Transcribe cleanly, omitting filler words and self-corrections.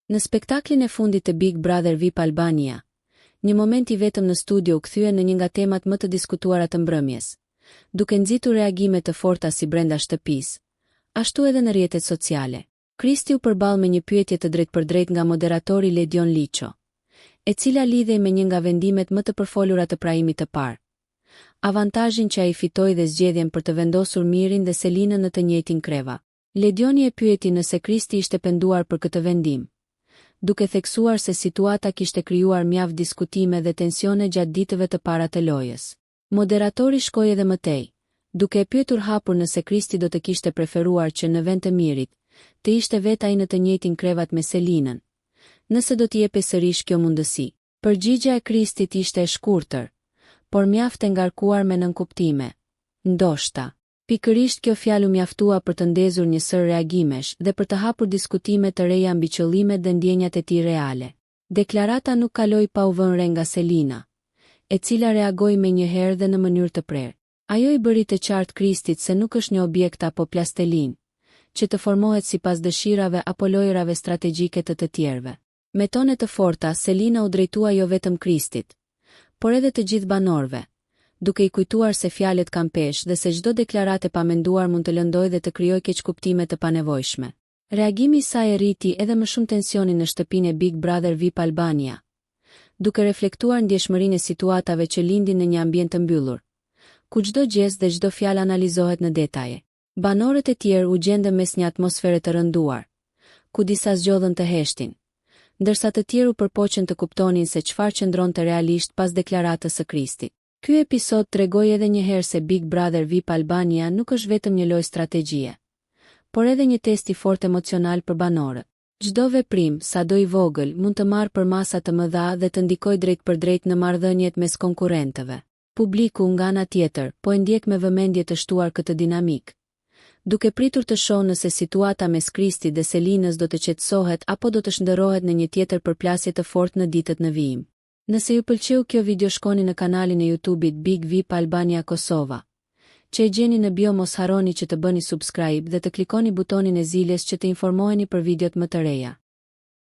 Në spektaklin e fundit të Big Brother VIP Albania, një moment i vetëm në studio u kthye në një nga temat më të diskutuara të mbrëmjes, duke nxitur reagime të forta si brenda shtëpisë, ashtu edhe në rrjetet sociale. Kristi u përball me një pyetje të drejtpërdrejtë nga moderatori Ledion Liço, e cila lidhej me një nga vendimet më të përfolura të praimit të parë. Avantazhin që ai fitoi dhe zgjedhjen për të vendosur Mirin dhe Selinën në të njëjtin kreva. Ledioni e pyeti nëse Kristi ishte penduar për këtë vendim, duke theksuar se situata kishte krijuar mjaft diskutime dhe tensione gjatë ditëve të para të lojës. Moderatori shkoi edhe më tej, duke e pyetur hapur nëse Kristi do të kishte preferuar që në vend të Mirit, të ishte vetë ai në të njëjtin krevat me Selinën, nëse do t'i jepej sërish kjo mundësi. Përgjigjja e Kristit ishte e shkurtër, por mjaft e ngarkuar me nënkuptime. Ndoshta, pikërisht kjo fjalë mjaftua për të ndezur një sër reagimesh dhe për të hapur diskutime të reja mbi qëllimet dhe ndjenjat e tij reale. Deklarata nuk kaloi pa u vënë re nga Selina, e cila reagoi menjëherë dhe në mënyrë të prerë. Ajo i bëri të qartë Kristit se nuk është një objekt apo plastelin, që të formohet sipas dëshirave apo lojërave strategjike të tjerëve. Me tone të forta, Selina u drejtua jo vetëm Kristit, por edhe të gjithë banorëve, duke i kujtuar se fjalët kanë peshë dhe se çdo deklaratë e pamenduar mund të lëndojë dhe të krijojë keqkuptime të panevojshme. Reagimi i saj e rriti edhe më shumë tensionin në shtëpinë e Big Brother VIP Albania, duke reflektuar ndjeshmërinë e situatave që lindin në një ambient të mbyllur, ku çdo gest dhe çdo fjalë analizohet në detaje. Banorët e tjerë u gjendën mes një atmosfere të rënduar, ku disa zgjodhen të heshtin, ndërsa të tjerë u përpoqën të kuptonin se çfarë qëndronte realisht pas deklaratës së Kristit. Ky episod tregoi edhe një herë se Big Brother VIP Albania nuk është vetëm një lojë strategjie, por edhe një test i fortë emocional për banorët. Çdo veprim, sado i vogël, mund të marrë përmasa të mëdha dhe të ndikojë drejtpërdrejt në marrëdhëniet mes konkurrentëve. Publiku nga ana tjetër po e ndjek me vëmendje të shtuar këtë dinamik, duke pritur të shohë nëse situata mes Kristit dhe Selinës do të qetësohet apo do të shndërrohet në një tjetër përplasje të fortë në ditët në vijim. Nëse ju pëlqeu kjo video, shkoni në kanalin e YouTube-it Big VIP Albania Kosova, që e gjeni në bio. Mos harroni që të bëni subscribe dhe të klikoni butonin e zilës që të informoheni për videot më të reja.